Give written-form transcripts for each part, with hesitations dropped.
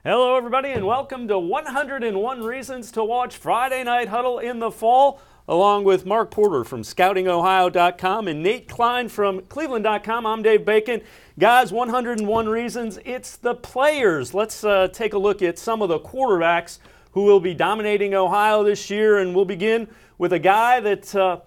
Hello, everybody, and welcome to 101 Reasons to Watch Friday Night Huddle in the fall, along with Mark Porter from scoutingohio.com and Nate Klein from cleveland.com. I'm Dave Bacon. Guys, 101 Reasons, it's the players. Let's take a look at some of the quarterbacks who will be dominating Ohio this year, and we'll begin with a guy that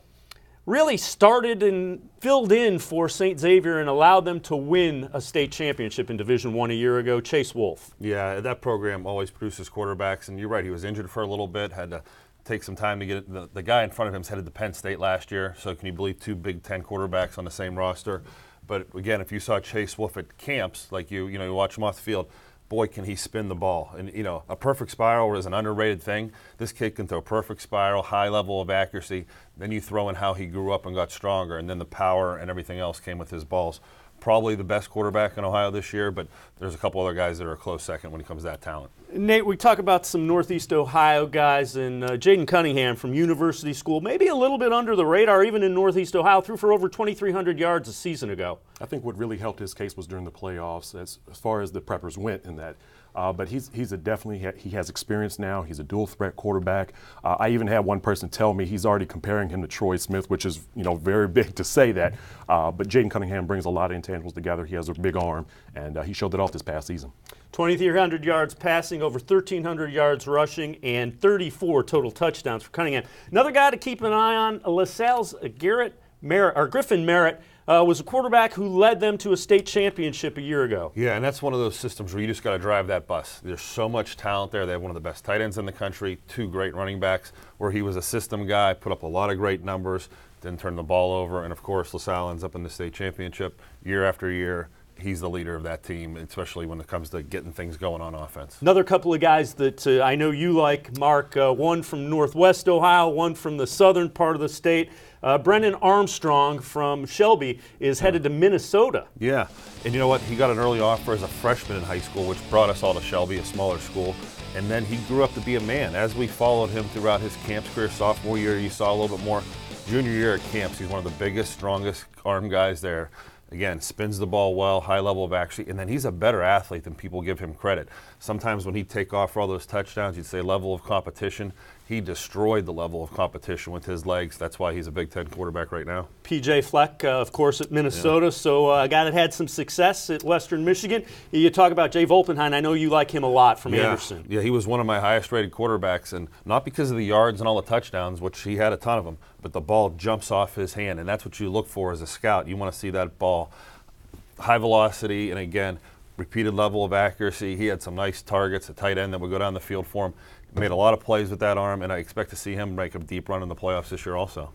really started and filled in for St. Xavier and allowed them to win a state championship in Division I a year ago, Chase Wolfe. Yeah, that program always produces quarterbacks, and you're right, he was injured for a little bit, had to take some time to get it. The guy in front of him is headed to Penn State last year, so can you believe two Big Ten quarterbacks on the same roster? But again, if you saw Chase Wolfe at camps, like you watch him off the field, boy, can he spin the ball. And, a perfect spiral is an underrated thing. This kid can throw a perfect spiral, high level of accuracy. Then you throw in how he grew up and got stronger, and then the power and everything else came with his balls. Probably the best quarterback in Ohio this year, but there's a couple other guys that are a close second when it comes to that talent. Nate, we talk about some Northeast Ohio guys, and Jaden Cunningham from University School, maybe a little bit under the radar, even in Northeast Ohio, threw for over 2,300 yards a season ago. I think what really helped his case was during the playoffs, as far as the Preppers went in that. But he has experience now. He's a dual threat quarterback. I even had one person tell me he's already comparing him to Troy Smith, which is very big to say that. But Jaden Cunningham brings a lot of intangibles together. He has a big arm, and he showed that off this past season. 2,300 yards passing, over 1,300 yards rushing, and 34 total touchdowns for Cunningham. Another guy to keep an eye on, LaSalle's Griffin Merritt. Was a quarterback who led them to a state championship a year ago. Yeah, and that's one of those systems where you just got to drive that bus. There's so much talent there. They have one of the best tight ends in the country, two great running backs, where he was a system guy, put up a lot of great numbers, didn't turn the ball over, and of course LaSalle ends up in the state championship year after year. He's the leader of that team, especially when it comes to getting things going on offense. Another couple of guys that I know you like, Mark, one from Northwest Ohio, one from the southern part of the state. Brennan Armstrong from Shelby is headed to Minnesota. Yeah, and you know what? He got an early offer as a freshman in high school, which brought us all to Shelby, a smaller school. And then he grew up to be a man. As we followed him throughout his camps career, sophomore year, you saw a little bit more. Junior year at camps, he's one of the biggest, strongest arm guys there. Again, spins the ball well, high level of accuracy, and then he's a better athlete than people give him credit. Sometimes when he'd take off for all those touchdowns, you'd say level of competition. He destroyed the level of competition with his legs. That's why he's a Big Ten quarterback right now. P.J. Fleck, of course, at Minnesota, so a guy that had some success at Western Michigan. You talk about Jay Volpenheim. I know you like him a lot from Anderson. Yeah, he was one of my highest-rated quarterbacks, and not because of the yards and all the touchdowns, which he had a ton of them, but the ball jumps off his hand, and that's what you look for as a scout. You want to see that ball high velocity, and again, repeated level of accuracy. He had some nice targets, a tight end that would go down the field for him. Made a lot of plays with that arm, and I expect to see him make a deep run in the playoffs this year also.